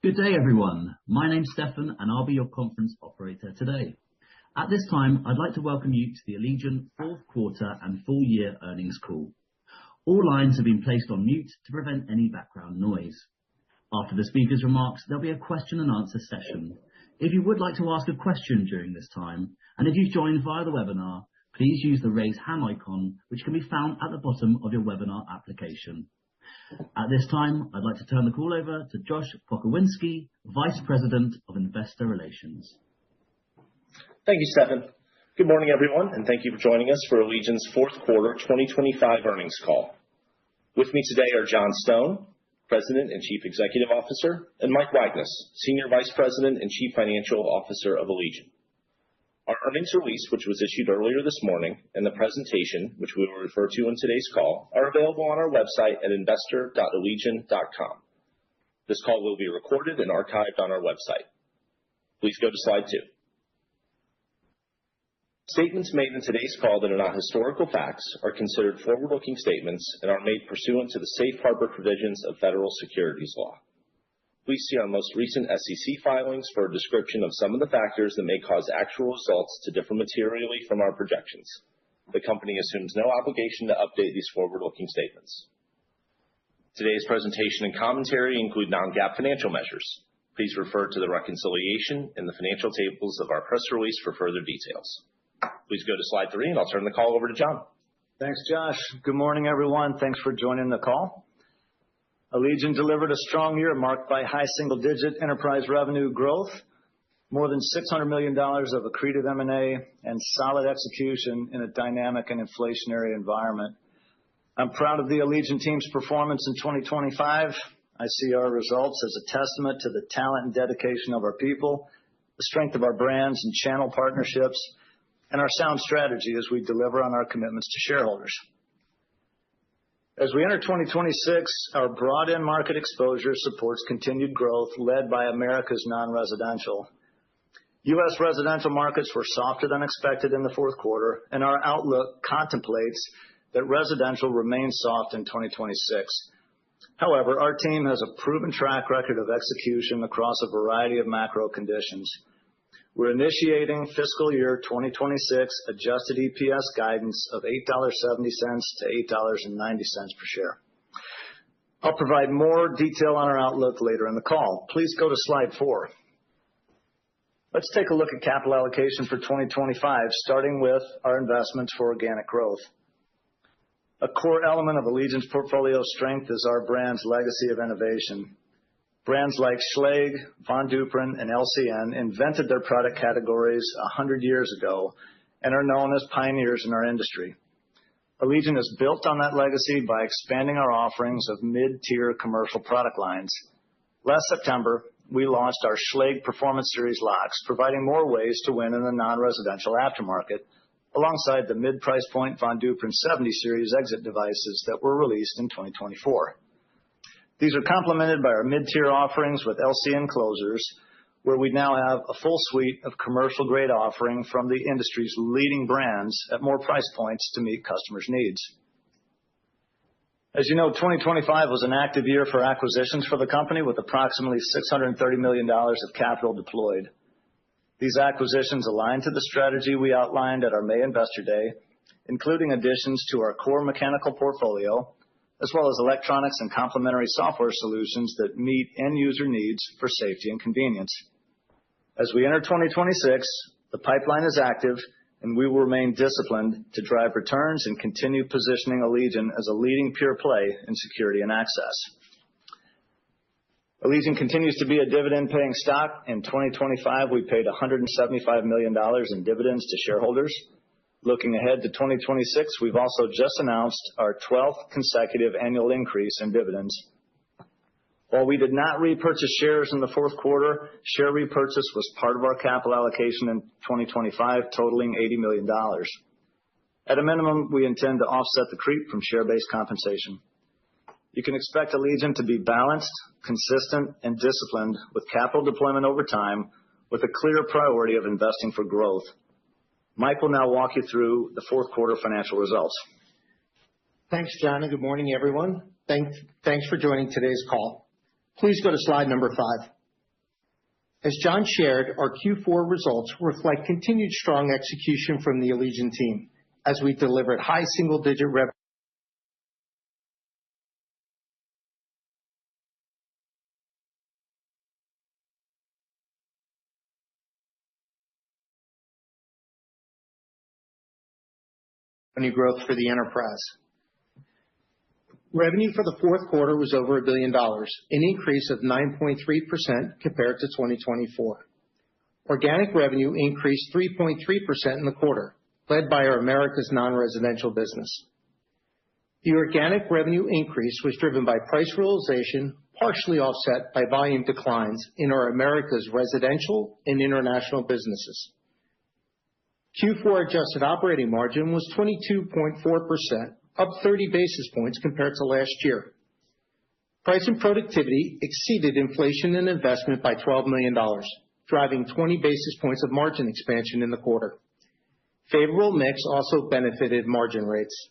Good day, everyone. My name's Stefan, and I'll be your conference operator today. At this time, I'd like to welcome you to the Allegion fourth quarter and full year earnings call. All lines have been placed on mute to prevent any background noise. After the speaker's remarks, there'll be a question and answer session. If you would like to ask a question during this time, and if you've joined via the webinar, please use the raise hand icon, which can be found at the bottom of your webinar application. At this time, I'd like to turn the call over to Josh Pokowinski, Vice President of Investor Relations. Thank you, Stefan. Good morning, everyone, and thank you for joining us for Allegion's fourth quarter 2025 earnings call. With me today are John Stone, President and Chief Executive Officer, and Mike Wagnes, Senior Vice President and Chief Financial Officer of Allegion. Our earnings release, which was issued earlier this morning, and the presentation, which we will refer to in today's call, are available on our website at investor.allegion.com. This call will be recorded and archived on our website. Please go to slide 2. Statements made in today's call that are not historical facts are considered forward-looking statements and are made pursuant to the safe harbor provisions of federal securities law. Please see our most recent SEC filings for a description of some of the factors that may cause actual results to differ materially from our projections. The company assumes no obligation to update these forward-looking statements. Today's presentation and commentary include non-GAAP financial measures. Please refer to the reconciliation in the financial tables of our press release for further details. Please go to slide 3, and I'll turn the call over to John. Thanks, Josh. Good morning, everyone. Thanks for joining the call. Allegion delivered a strong year marked by high single-digit enterprise revenue growth, more than $600 million of accretive M&A, and solid execution in a dynamic and inflationary environment. I'm proud of the Allegion team's performance in 2025. I see our results as a testament to the talent and dedication of our people, the strength of our brands and channel partnerships, and our sound strategy as we deliver on our commitments to shareholders. As we enter 2026, our broad end market exposure supports continued growth led by America's non-residential. U.S. residential markets were softer than expected in the fourth quarter, and our outlook contemplates that residential remains soft in 2026. However, our team has a proven track record of execution across a variety of macro conditions. We're initiating fiscal year 2026 adjusted EPS guidance of $8.70 to $8.90 per share. I'll provide more detail on our outlook later in the call. Please go to slide 4. Let's take a look at capital allocation for 2025, starting with our investments for organic growth. A core element of Allegion's portfolio strength is our brand's legacy of innovation. Brands like Schlage, Von Duprin, and LCN invented their product categories 100 years ago and are known as pioneers in our industry. Allegion has built on that legacy by expanding our offerings of mid-tier commercial product lines. Last September, we launched our Schlage Performance Series locks, providing more ways to win in the non-residential aftermarket, alongside the mid-price point Von Duprin 70 Series exit devices that were released in 2024. These are complemented by our mid-tier offerings with LCN closers, where we now have a full suite of commercial-grade offering from the industry's leading brands at more price points to meet customers' needs. As you know, 2025 was an active year for acquisitions for the company, with approximately $630 million of capital deployed. These acquisitions align to the strategy we outlined at our May Investor Day, including additions to our core mechanical portfolio, as well as electronics and complementary software solutions that meet end-user needs for safety and convenience. As we enter 2026, the pipeline is active, and we will remain disciplined to drive returns and continue positioning Allegion as a leading pure play in security and access. Allegion continues to be a dividend-paying stock. In 2025, we paid $175 million in dividends to shareholders. Looking ahead to 2026, we've also just announced our 12th consecutive annual increase in dividends. While we did not repurchase shares in the fourth quarter, share repurchase was part of our capital allocation in 2025, totaling $80 million. At a minimum, we intend to offset the creep from share-based compensation. You can expect Allegion to be balanced, consistent, and disciplined with capital deployment over time, with a clear priority of investing for growth. Mike will now walk you through the fourth quarter financial results. Thanks, John, and good morning, everyone. Thanks for joining today's call. Please go to slide number 5. As John shared, our Q4 results reflect continued strong execution from the Allegion team as we delivered high single-digit revenue growth for the enterprise. Revenue for the fourth quarter was over $1 billion, an increase of 9.3% compared to 2024. Organic revenue increased 3.3% in the quarter, led by our Americas non-residential business. The organic revenue increase was driven by price realization, partially offset by volume declines in our Americas residential and international businesses. Q4 adjusted operating margin was 22.4%, up 30 basis points compared to last year. Price and productivity exceeded inflation and investment by $12 million, driving 20 basis points of margin expansion in the quarter. Favorable mix also benefited margin rates.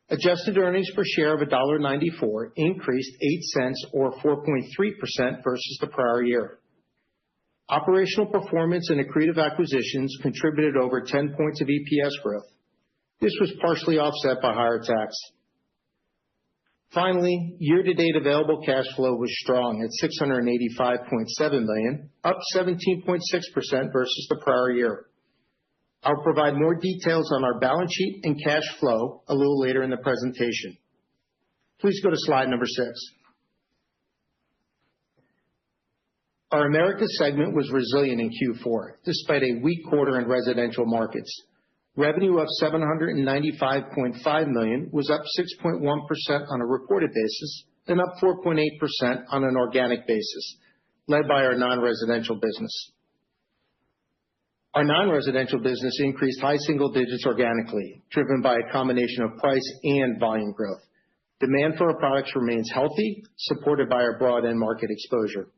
Adjusted earnings per share of $1.94 increased 8 cents or 4.3% versus the prior year. Operational performance and accretive acquisitions contributed over 10 points of EPS growth. This was partially offset by higher tax. Finally, year-to-date available cash flow was strong at $685.7 million, up 17.6% versus the prior year. I'll provide more details on our balance sheet and cash flow a little later in the presentation. Please go to slide number 6. Our Americas segment was resilient in Q4, despite a weak quarter in residential markets. Revenue of $795.5 million was up 6.1% on a reported basis and up 4.8% on an organic basis, led by our non-residential business. Our non-residential business increased high single digits organically, driven by a combination of price and volume growth. Demand for our products remains healthy, supported by our broad end market exposure.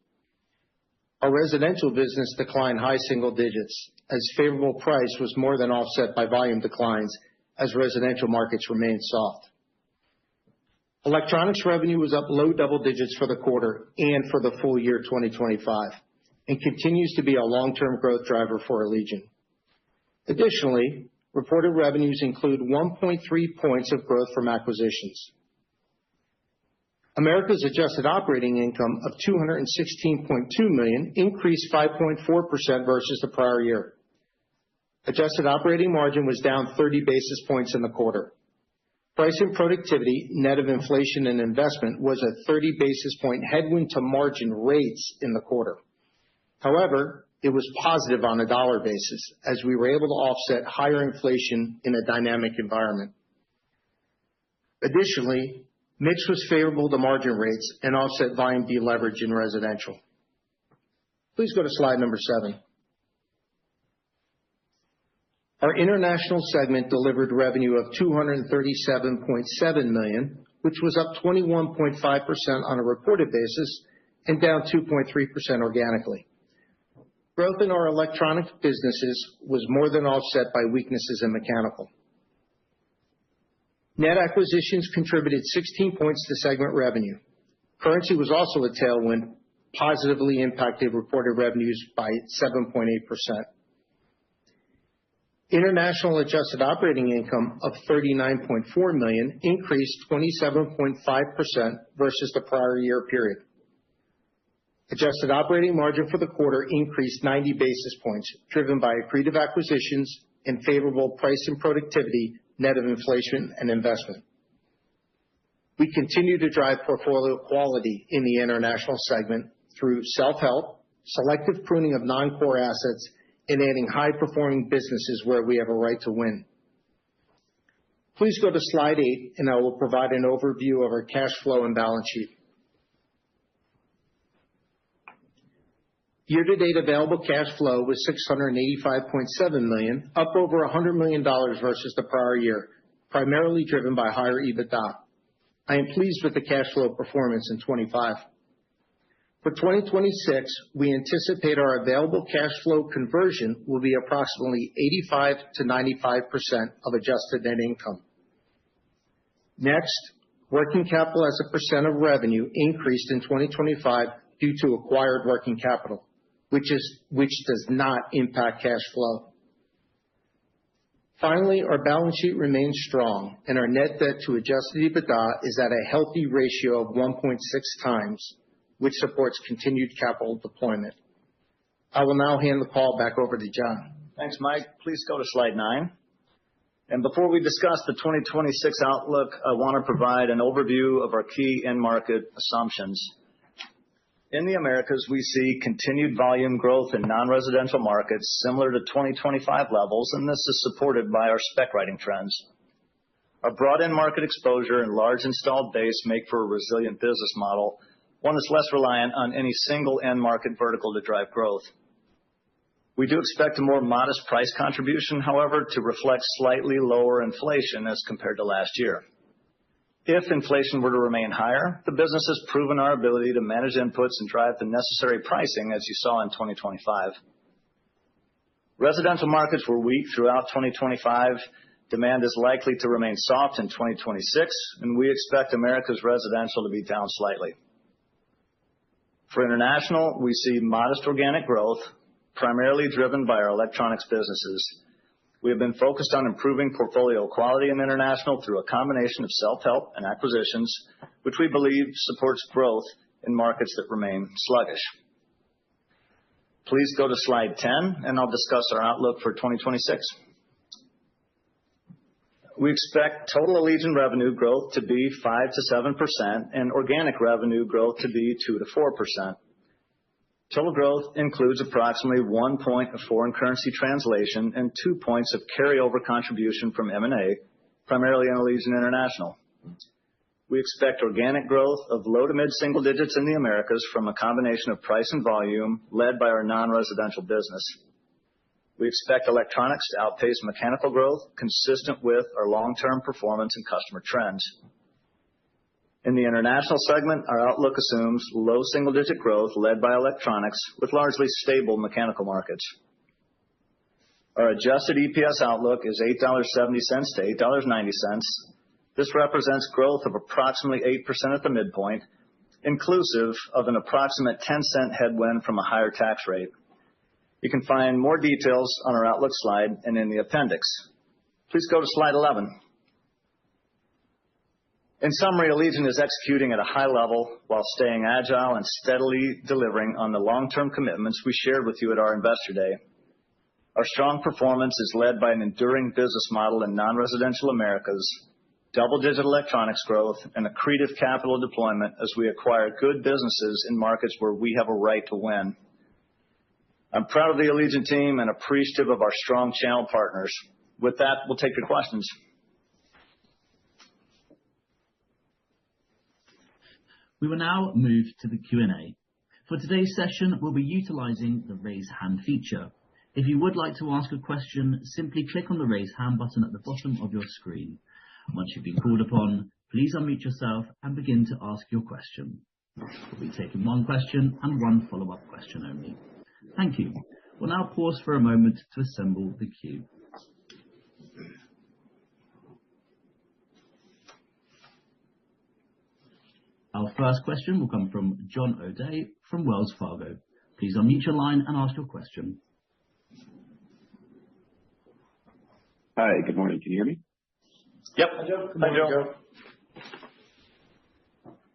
Our residential business declined high single digits as favorable price was more than offset by volume declines as residential markets remained soft. Electronics revenue was up low double digits for the quarter and for the full year 2025 and continues to be a long-term growth driver for Allegion. Additionally, reported revenues include 1.3 points of growth from acquisitions. Americas adjusted operating income of $216.2 million increased 5.4% versus the prior year. Adjusted operating margin was down 30 basis points in the quarter. Price and productivity, net of inflation and investment, was a 30 basis point headwind to margin rates in the quarter. However, it was positive on a dollar basis as we were able to offset higher inflation in a dynamic environment. Additionally, mix was favorable to margin rates and offset volume deleverage in residential. Please go to slide number 7. Our international segment delivered revenue of $237.7 million, which was up 21.5% on a reported basis and down 2.3% organically. Growth in our electronic businesses was more than offset by weaknesses in mechanical. Net acquisitions contributed 16 points to segment revenue. Currency was also a tailwind, positively impacted reported revenues by 7.8%. International adjusted operating income of $39.4 million increased 27.5% versus the prior year period. Adjusted operating margin for the quarter increased 90 basis points, driven by accretive acquisitions and favorable price and productivity, net of inflation and investment. We continue to drive portfolio quality in the international segment through self-help, selective pruning of non-core assets, and adding high-performing businesses where we have a right to win. Please go to slide 8, and I will provide an overview of our cash flow and balance sheet. Year-to-date available cash flow was $685.7 million, up over $100 million versus the prior year, primarily driven by higher EBITDA. I am pleased with the cash flow performance in 2025. For 2026, we anticipate our available cash flow conversion will be approximately 85% to 95% of adjusted net income. Next, working capital as a percent of revenue increased in 2025 due to acquired working capital. which does not impact cash flow. Finally, our balance sheet remains strong, and our net debt to adjusted EBITDA is at a healthy ratio of 1.6 times, which supports continued capital deployment. I will now hand the call back over to John. Thanks, Mike. Please go to slide 9. And before we discuss the 2026 outlook, I want to provide an overview of our key end market assumptions. In the Americas, we see continued volume growth in non-residential markets similar to 2025 levels, and this is supported by our spec writing trends. Our broad end market exposure and large installed base make for a resilient business model, one that's less reliant on any single end market vertical to drive growth. We do expect a more modest price contribution, however, to reflect slightly lower inflation as compared to last year. If inflation were to remain higher, the business has proven our ability to manage inputs and drive the necessary pricing, as you saw in 2025. Residential markets were weak throughout 2025. Demand is likely to remain soft in 2026, and we expect America's residential to be down slightly. For international, we see modest organic growth, primarily driven by our electronics businesses. We have been focused on improving portfolio quality in international through a combination of self-help and acquisitions, which we believe supports growth in markets that remain sluggish. Please go to slide 10, and I'll discuss our outlook for 2026. We expect total Allegion revenue growth to be 5-7% and organic revenue growth to be 2-4%. Total growth includes approximately 1 point of foreign currency translation and 2 points of carryover contribution from M&A, primarily in Allegion International. We expect organic growth of low to mid-single digits in the Americas from a combination of price and volume led by our non-residential business. We expect electronics to outpace mechanical growth, consistent with our long-term performance and customer trends. In the international segment, our outlook assumes low single-digit growth led by electronics with largely stable mechanical markets. Our adjusted EPS outlook is $8.70 to $8.90. This represents growth of approximately 8% at the midpoint, inclusive of an approximate 10-cent headwind from a higher tax rate. You can find more details on our outlook slide and in the appendix. Please go to slide 11. In summary, Allegion is executing at a high level while staying agile and steadily delivering on the long-term commitments we shared with you at our Investor Day. Our strong performance is led by an enduring business model in non-residential Americas, double-digit electronics growth, and accretive capital deployment as we acquire good businesses in markets where we have a right to win. I'm proud of the Allegion team and appreciative of our strong channel partners. With that, we'll take your questions. We will now move to the Q&A. For today's session, we'll be utilizing the raise hand feature. If you would like to ask a question, simply click on the raise hand button at the bottom of your screen. Once you've been called upon, please unmute yourself and begin to ask your question. We'll be taking one question and one follow-up question only. Thank you. We'll now pause for a moment to assemble the queue. Our first question will come from John O'Day from Wells Fargo. Please unmute your line and ask your question. Hi, good morning. Can you hear me? Yep. Hi, Joe.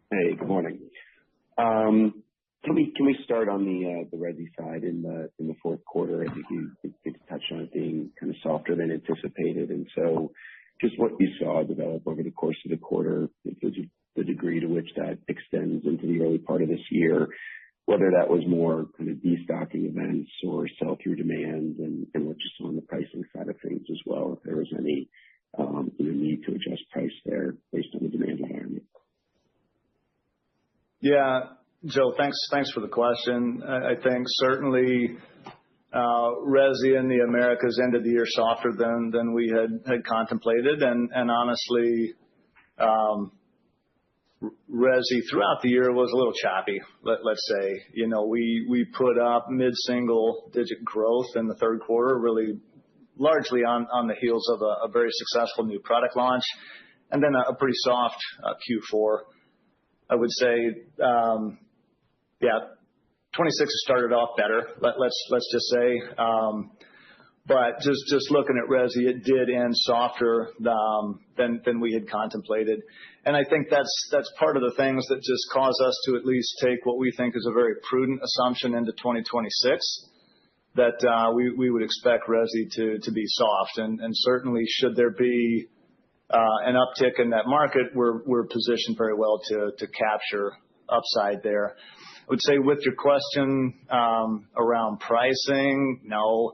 Hey, good morning. Can we start on the resi side in the fourth quarter? I think you touched on it being kind of softer than anticipated, and so just what you saw develop over the course of the quarter, the degree to which that extends into the early part of this year, whether that was more kind of destocking events or sell-through demand, and what you saw on the pricing side of things as well, if there was any need to adjust price there based on the demand environment. Yeah, Joe, thanks for the question. I think certainly resi in the Americas ended the year softer than we had contemplated, and honestly, resi throughout the year was a little choppy. Let's say, we put up mid-single-digit growth in the third quarter, really largely on the heels of a very successful new product launch, and then a pretty soft Q4. I would say, 26 has started off better, let's just say. But just looking at resi, it did end softer than we had contemplated. And I think that's part of the things that just cause us to at least take what we think is a very prudent assumption into 2026, that we would expect resi to be soft. And certainly should there be an uptick in that market, we're positioned very well to capture upside there. I would say with your question around pricing, no,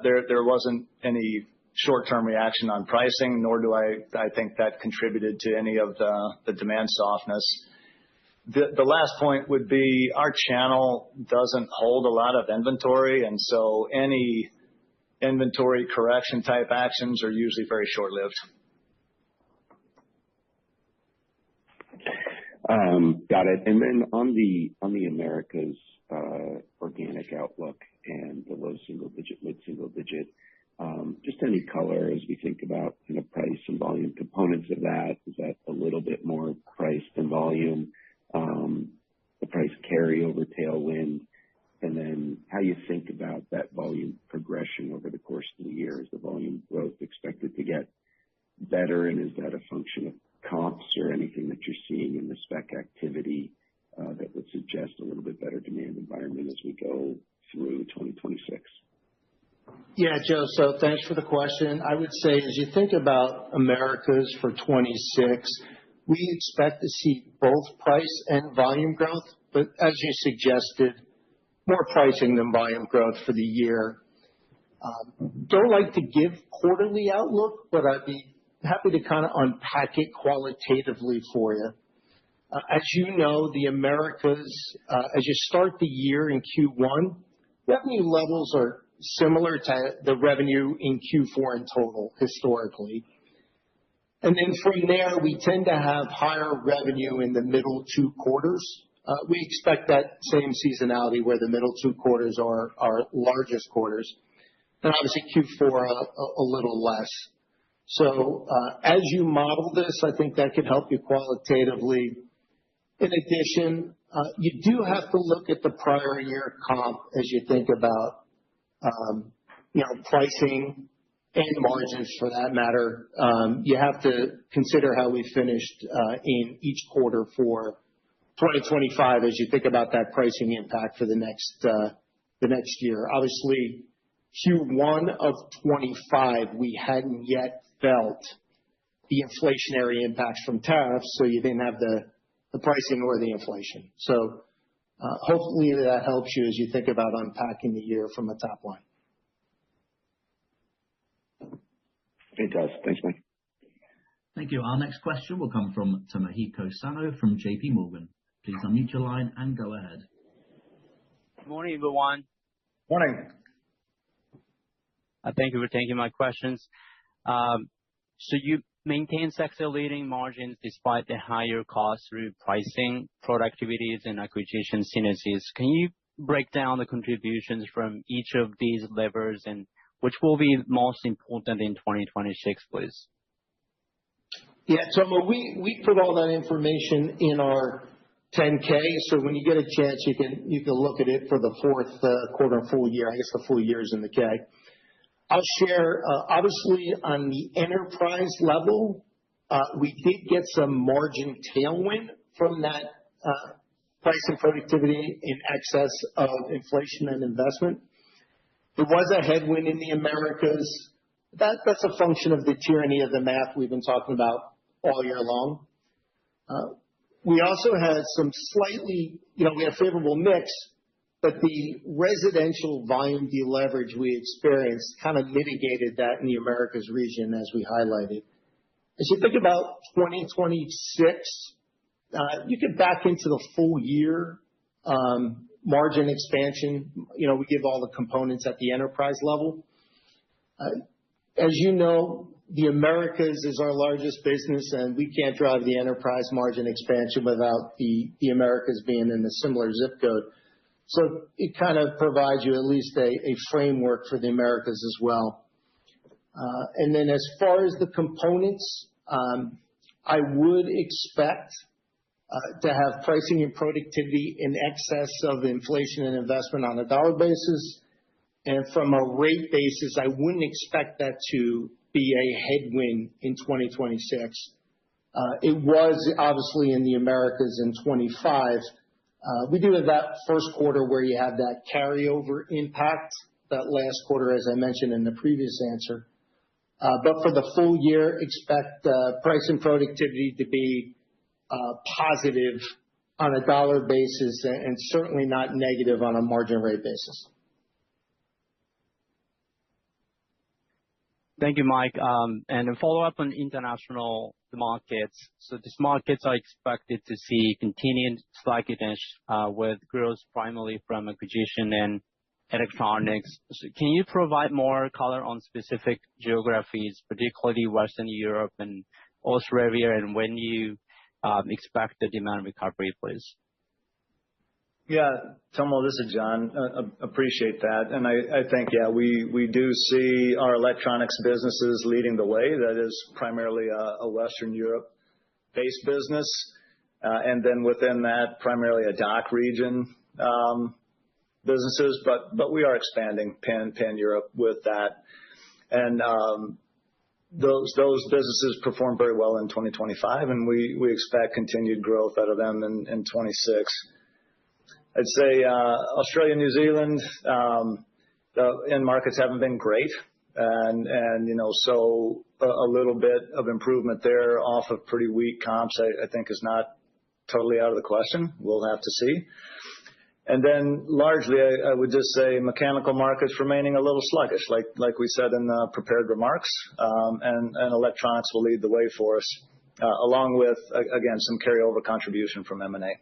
there wasn't any short-term reaction on pricing, nor do I think that contributed to any of the demand softness. The last point would be our channel doesn't hold a lot of inventory, and so any inventory correction type actions are usually very short-lived. Got it. And then on the Americas organic outlook and the low single digit, mid single digit, just any color as we think about kind of price and volume components of that. Is that a little bit more price than volume? The price carryover tailwind, and then how you think about that volume progression over the course of the year. Is the volume growth expected to get better, and is that a function of comps or anything that you're seeing in the spec activity that would suggest a little bit better demand environment as we go through 2026? Yeah, Joe, so thanks for the question. I would say as you think about Americas for 26, we expect to see both price and volume growth, but as you suggested, more pricing than volume growth for the year. Don't like to give quarterly outlook, but I'd be happy to kind of unpack it qualitatively for you. As you know, the Americas, as you start the year in Q1, revenue levels are similar to the revenue in Q4 in total historically. And then from there, we tend to have higher revenue in the middle two quarters. We expect that same seasonality where the middle two quarters are our largest quarters, and obviously Q4 a little less. So as you model this, I think that could help you qualitatively. In addition, you do have to look at the prior year comp as you think about pricing and margins for that matter. You have to consider how we finished in each quarter for 2025 as you think about that pricing impact for the next year. Obviously, Q1 of 25, we hadn't yet felt the inflationary impacts from tariffs, so you didn't have the pricing or the inflation. So hopefully that helps you as you think about unpacking the year from a top line. It does. Thanks, Mike. Thank you. Our next question will come from Tomohiko Sano from JP Morgan. Please unmute your line and go ahead. Good morning, everyone. Morning. Thank you for taking my questions. So you maintain sector-leading margins despite the higher costs through pricing, productivities, and acquisition synergies. Can you break down the contributions from each of these levers and which will be most important in 2026, please? Yeah, Tomo, we put all that information in our 10K, so when you get a chance, you can look at it for the fourth quarter and full year. I guess the full year is in the K. I'll share, obviously, on the enterprise level, we did get some margin tailwind from that price and productivity in excess of inflation and investment. There was a headwind in the Americas. That's a function of the tyranny of the math we've been talking about all year long. We also had some slightly, we had favorable mix, but the residential volume deleverage we experienced kind of mitigated that in the Americas region, as we highlighted. As you think about 2026, you could back into the full year margin expansion. We give all the components at the enterprise level. As you know, the Americas is our largest business, and we can't drive the enterprise margin expansion without the Americas being in a similar zip code. So it kind of provides you at least a framework for the Americas as well. And then as far as the components, I would expect to have pricing and productivity in excess of inflation and investment on a dollar basis. And from a rate basis, I wouldn't expect that to be a headwind in 2026. It was obviously in the Americas in 25. We do have that first quarter where you have that carryover impact, that last quarter, as I mentioned in the previous answer. But for the full year, expect price and productivity to be positive on a dollar basis and certainly not negative on a margin rate basis. Thank you, Mike. And a follow-up on international markets. So these markets are expected to see continued sluggishness with growth primarily from acquisition and electronics. So can you provide more color on specific geographies, particularly Western Europe and Australia, and when you expect the demand recovery, please? Yeah, Tomo, this is John. Appreciate that. And I think, yeah, we do see our electronics businesses leading the way. That is primarily a Western Europe-based business. And then within that, primarily a DACH region businesses. But we are expanding pan-Europe with that. And those businesses performed very well in 2025, and we expect continued growth out of them in 26. I'd say Australia, New Zealand, the end markets haven't been great. And so a little bit of improvement there off of pretty weak comps, I think is not totally out of the question. We'll have to see. And then largely, I would just say mechanical markets remaining a little sluggish, like we said in the prepared remarks. And electronics will lead the way for us, along with, again, some carryover contribution from M&A.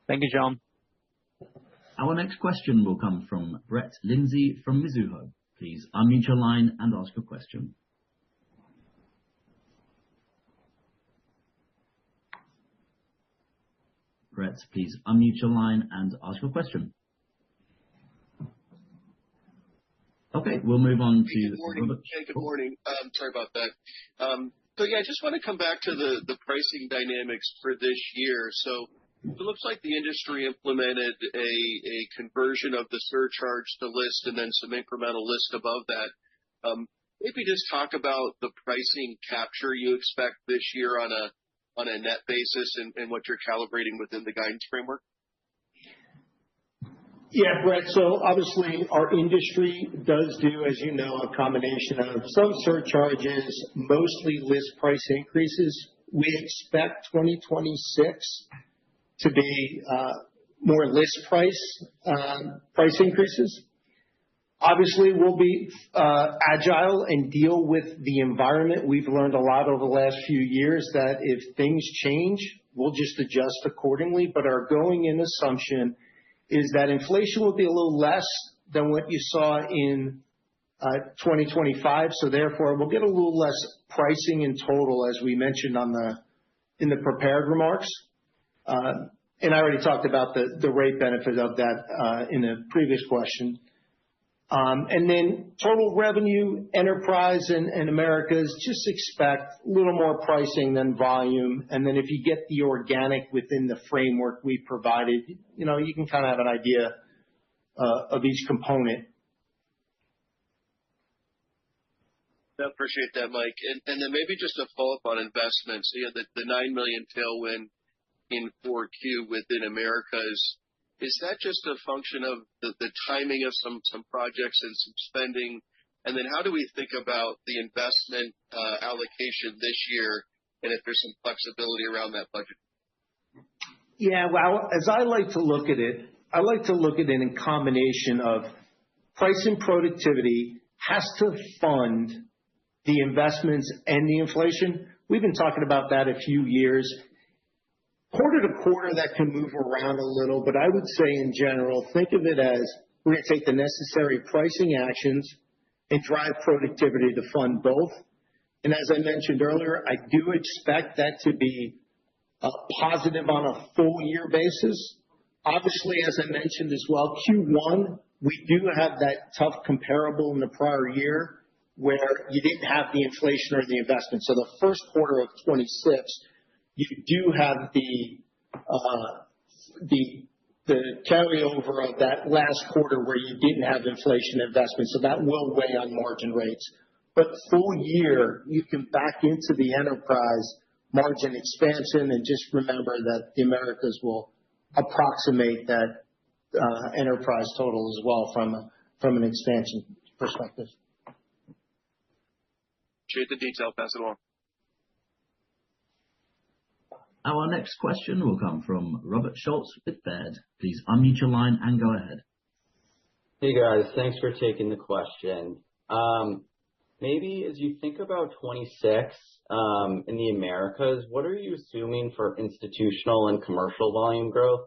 Thank you, John. Our next question will come from Brett Lindsey from Mizuho. Please unmute your line and ask your question. Brett, please unmute your line and ask your question. Okay, we'll move on to... Good morning. Hey, good morning. Sorry about that. So yeah, I just want to come back to the pricing dynamics for this year. So it looks like the industry implemented a conversion of the surcharge to list and then some incremental list above that. Maybe just talk about the pricing capture you expect this year on a net basis and what you're calibrating within the guidance framework. Yeah, Brett. So obviously our industry does do, as you know, a combination of some surcharges, mostly list price increases. We expect 2026 to be more list price increases. Obviously, we'll be agile and deal with the environment. We've learned a lot over the last few years that if things change, we'll just adjust accordingly. But our going-in assumption is that inflation will be a little less than what you saw in 2025. So therefore, we'll get a little less pricing in total, as we mentioned in the prepared remarks. And I already talked about the rate benefit of that in a previous question. And then total revenue, enterprise and Americas, just expect a little more pricing than volume. And then if you get the organic within the framework we provided, you can kind of have an idea of each component. I appreciate that, Mike. And then maybe just a follow-up on investments. So you had the $9 million tailwind in 4Q within Americas. Is that just a function of the timing of some projects and some spending? And then how do we think about the investment allocation this year, and if there's some flexibility around that budget? Yeah, well, as I like to look at it, I like to look at it in combination of price and productivity has to fund the investments and the inflation. We've been talking about that a few years. Quarter to quarter, that can move around a little, but I would say in general, think of it as we're going to take the necessary pricing actions and drive productivity to fund both. And as I mentioned earlier, I do expect that to be positive on a full year basis. Obviously, as I mentioned as well, Q1, we do have that tough comparable in the prior year where you didn't have the inflation or the investment. So the first quarter of 26, you do have the carryover of that last quarter where you didn't have inflation investment. So that will weigh on margin rates. But full year, you can back into the enterprise margin expansion, and just remember that the Americas will approximate that enterprise total as well from an expansion perspective. Appreciate the detail. Pass it along. Our next question will come from Robert Schultz with Baird. Please unmute your line and go ahead. Hey guys, thanks for taking the question. Maybe as you think about 26 in the Americas, what are you assuming for institutional and commercial volume growth?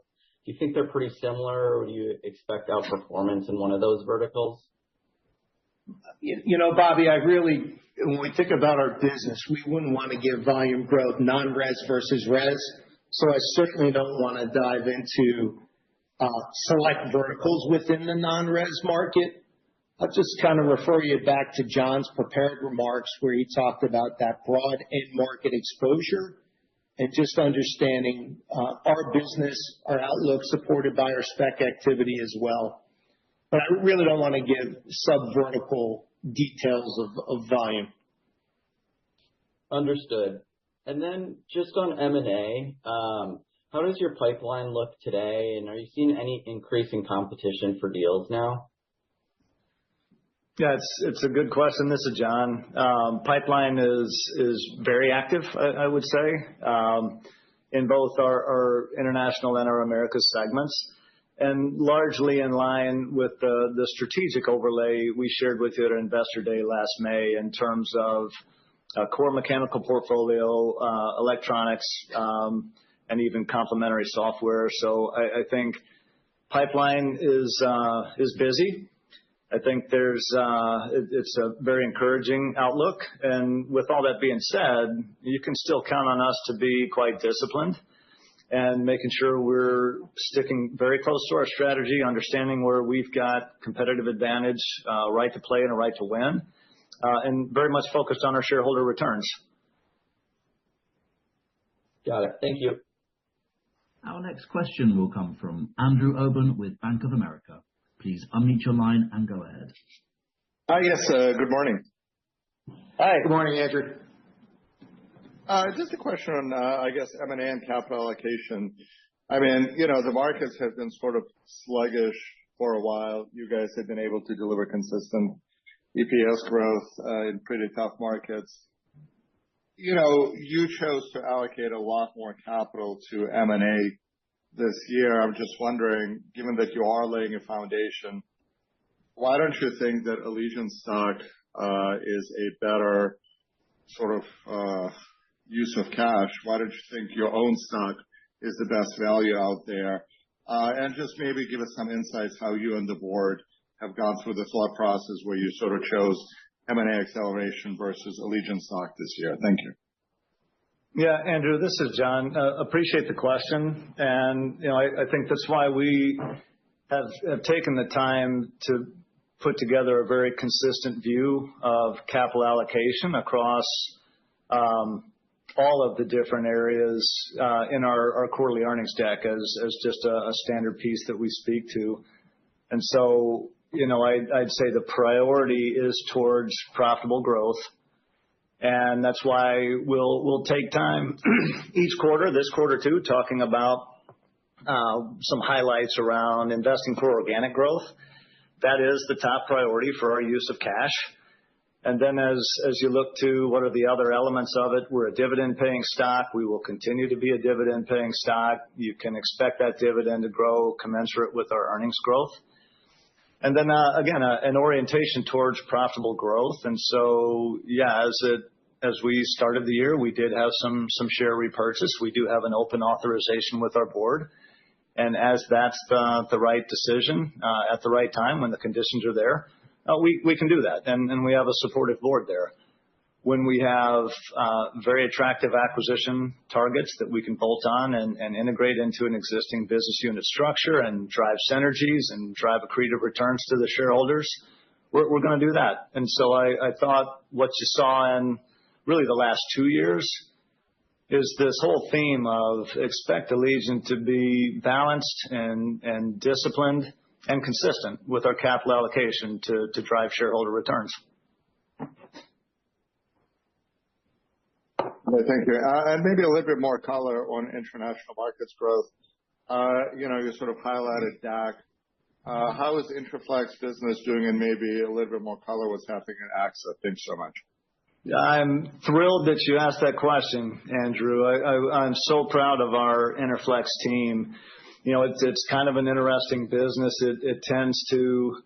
Do you think they're pretty similar, or do you expect outperformance in one of those verticals? Bobby, when we think about our business, we wouldn't want to give volume growth non-res versus res. So I certainly don't want to dive into select verticals within the non-res market. I'll just kind of refer you back to John's prepared remarks where he talked about that broad end market exposure and just understanding our business, our outlook supported by our spec activity as well. But I really don't want to give sub-vertical details of volume. Understood. And then just on M&A, how does your pipeline look today? And are you seeing any increase in competition for deals now? Yeah, it's a good question. This is John. Pipeline is very active, I would say, in both our international and our Americas segments, and largely in line with the strategic overlay we shared with you at our Investor Day last May in terms of core mechanical portfolio, electronics, and even complementary software. So I think pipeline is busy. I think it's a very encouraging outlook. And with all that being said, you can still count on us to be quite disciplined and making sure we're sticking very close to our strategy, understanding where we've got competitive advantage, right to play and a right to win, and very much focused on our shareholder returns. Got it. Thank you. Our next question will come from Andrew Obin with Bank of America. Please unmute your line and go ahead. Hi, yes, good morning. Hi. Good morning, Andrew. Just a question on, I guess, M&A and capital allocation. I mean, the markets have been sort of sluggish for a while. You guys have been able to deliver consistent EPS growth in pretty tough markets. You chose to allocate a lot more capital to M&A this year. I'm just wondering, given that you are laying a foundation, why don't you think that Allegion stock is a better sort of use of cash? Why don't you think your own stock is the best value out there? And just maybe give us some insights how you and the board have gone through the thought process where you sort of chose M&A acceleration versus Allegion stock this year. Thank you. Yeah, Andrew, this is John. Appreciate the question. And, I think that's why we have taken the time to put together a very consistent view of capital allocation across all of the different areas in our quarterly earnings deck as just a standard piece that we speak to. And so, I'd say the priority is towards profitable growth. And that's why we'll take time each quarter, this quarter too, talking about some highlights around investing for organic growth. That is the top priority for our use of cash. And then as you look to what are the other elements of it, we're a dividend-paying stock. We will continue to be a dividend-paying stock. You can expect that dividend to grow commensurate with our earnings growth. And then, again, an orientation towards profitable growth. And so, yeah, as we started the year, we did have some share repurchase. We do have an open authorization with our board. And as that's the right decision at the right time when the conditions are there, we can do that. And we have a supportive board there. When we have very attractive acquisition targets that we can bolt on and integrate into an existing business unit structure and drive synergies and drive accretive returns to the shareholders, we're going to do that. And so I thought what you saw in really the last 2 years is this whole theme of expect Allegion to be balanced and disciplined and consistent with our capital allocation to drive shareholder returns. Thank you. And maybe a little bit more color on international markets growth. You sort of highlighted DAC. How is Interflex business doing, and maybe a little bit more color what's happening in AXA? Thanks so much. I'm thrilled that you asked that question, Andrew. I'm so proud of our Interflex team. It's kind of an interesting business. It tends to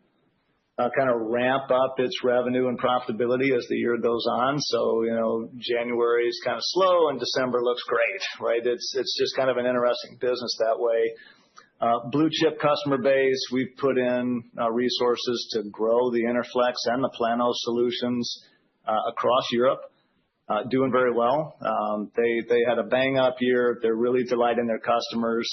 kind of ramp up its revenue and profitability as the year goes on. So, January is kind of slow and December looks great, right? It's just kind of an interesting business that way. Blue chip customer base, we've put in resources to grow the Interflex and the Plano solutions across Europe, doing very well. They had a bang up year. They're really delighting their customers.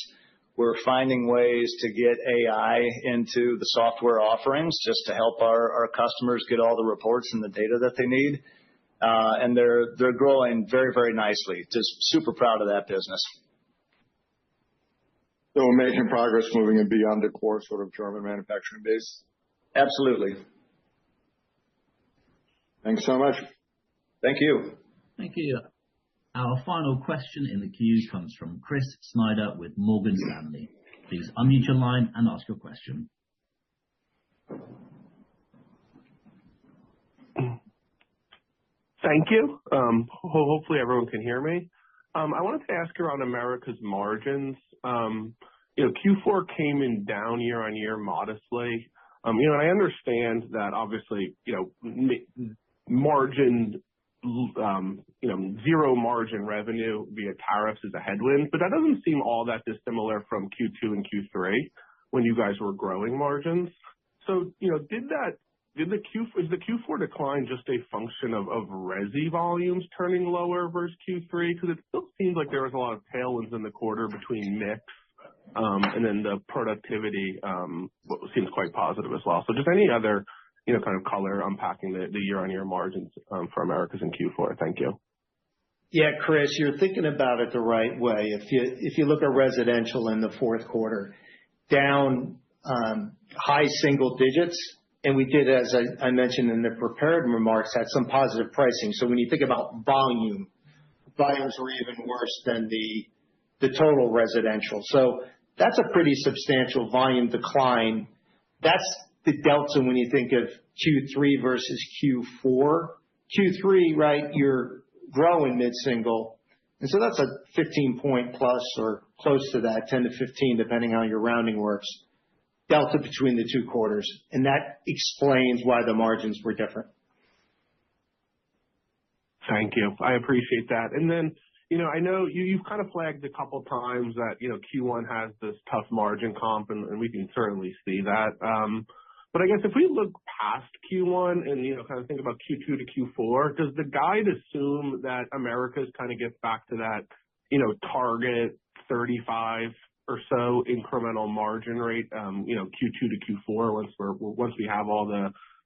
We're finding ways to get AI into the software offerings just to help our customers get all the reports and the data that they need. And they're growing very, very nicely. Just super proud of that business. So we're making progress moving in beyond the core sort of German manufacturing base? Absolutely. Thanks so much. Thank you. Thank you. Our final question in the queue comes from Chris Snyder with Morgan Stanley. Please unmute your line and ask your question. Thank you. Hopefully everyone can hear me. I wanted to ask around America's margins. Q4 came in down year on year modestly. And I understand that obviously, margin, zero margin revenue via tariffs is a headwind, but that doesn't seem all that dissimilar from Q2 and Q3 when you guys were growing margins. So, is the Q4 decline just a function of resi volumes turning lower versus Q3? Because it still seems like there was a lot of tailwinds in the quarter between mix and then the productivity seems quite positive as well. So just any other kind of color unpacking the year-on-year margins for Americas in Q4. Thank you. Yeah, Chris, you're thinking about it the right way. If you look at residential in the fourth quarter, down high single digits, and we did, as I mentioned in the prepared remarks, had some positive pricing. So when you think about volumes were even worse than the total residential. So that's a pretty substantial volume decline. That's the delta when you think of Q3 versus Q4. Q3, right, you're growing mid-single. And so that's a 15-point plus or close to that, 10 to 15, depending on how your rounding works, delta between the two quarters. And that explains why the margins were different. Thank you. I appreciate that. And then, I know you've kind of flagged a couple times that, Q1 has this tough margin comp, and we can certainly see that. But I guess if we look past Q1 and, kind of think about Q2 to Q4, does the guide assume that Americas kind of gets back to that, target 35 or so incremental margin rate, Q2 to Q4 once we have all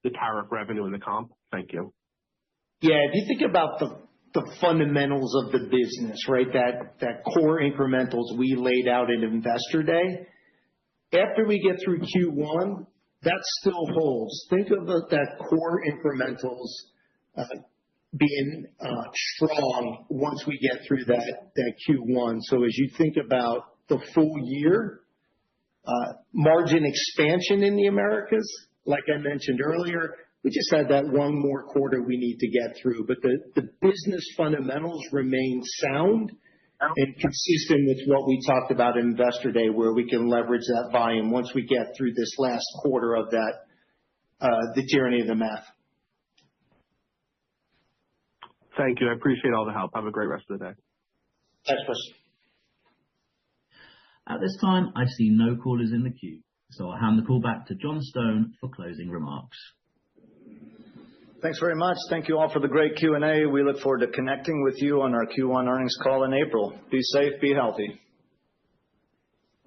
the tariff revenue in the comp? Thank you. Yeah, if you think about the fundamentals of the business, right, that core incrementals we laid out at Investor Day, after we get through Q1, that still holds. Think of that core incrementals being strong once we get through that Q1. So as you think about the full year, margin expansion in the Americas, like I mentioned earlier, we just had that one more quarter we need to get through. But the business fundamentals remain sound and consistent with what we talked about in Investor Day, where we can leverage that volume once we get through this last quarter of that, the tyranny of the math. Thank you. I appreciate all the help. Have a great rest of the day. Thanks, Chris. At this time, I see no callers in the queue, so I'll hand the call back to John Stone for closing remarks. Thanks very much. Thank you all for the great Q&A. We look forward to connecting with you on our Q1 earnings call in April. Be safe, be healthy.